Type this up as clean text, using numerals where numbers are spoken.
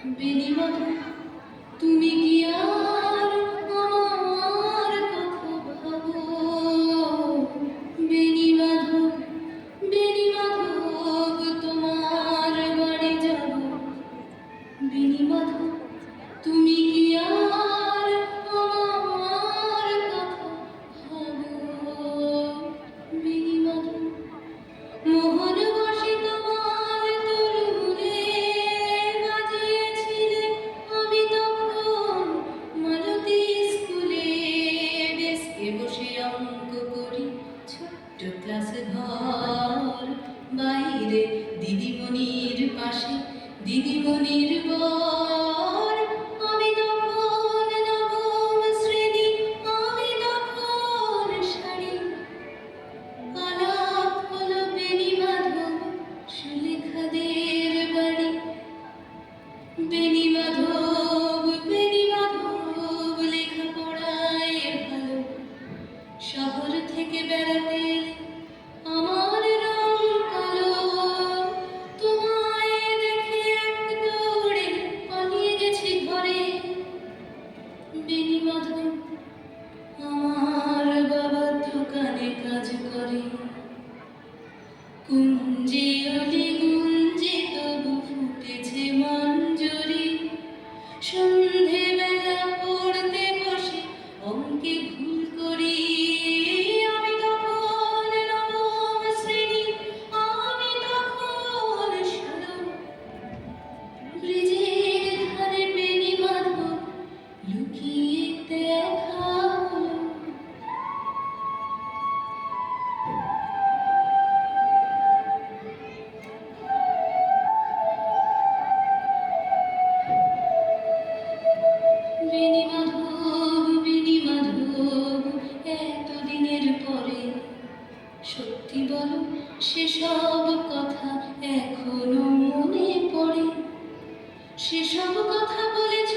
বেণীমাধব, তুমি কি আর আমার কথা ভাবো? বেণীমাধব, বেণীমাধব, তোমার বাড়ি যাব। বেণীমাধব, তুমি কি আর আমার কথা ভাবো? বেণীমাধব, মোহন বসে তোমার তরুণে বাজিয়েছিলে, আমি তখন মালতী স্কুলে ডেস্কে বসে অঙ্ক করি, ছোট্ট ক্লাস ঘর, বাইরে দিদিমণির পাশে দিদিমণির বর। আমি তখন নবম শ্রেণী, আমি তখন শাড়ি। আলাপ হলো বেণীমাধব সুলেখাদের বাড়ি। বেণীমাধব, বেণীমাধব, লেখাপড়ায় ভালো, শহর থেকে বেড়াতে এলে আমার রং কালো। তোমায় দেখে এক দৌড়ে পালিয়ে গেছি ঘরে। বেণীমাধব, আমার বাবা দোকানে কাজ করে। কুঞ্জে অলি গুঞ্জে তবু ফুটেছে মঞ্জরি, সন্ধেবেলা পড়তে বসে অঙ্কে ভুল করি। আমি তখন নবম শ্রেণী, আমি তখন ষোলো। ব্রিজের ধারে বেণীমাধব লুকিয়ে দেখা হলো। বেণীমাধব, বেণীমাধব, এতদিনের পরে সত্যি বলো, সেসব কথা এখনো মনে পড়ে? সেসব কথা বলেছ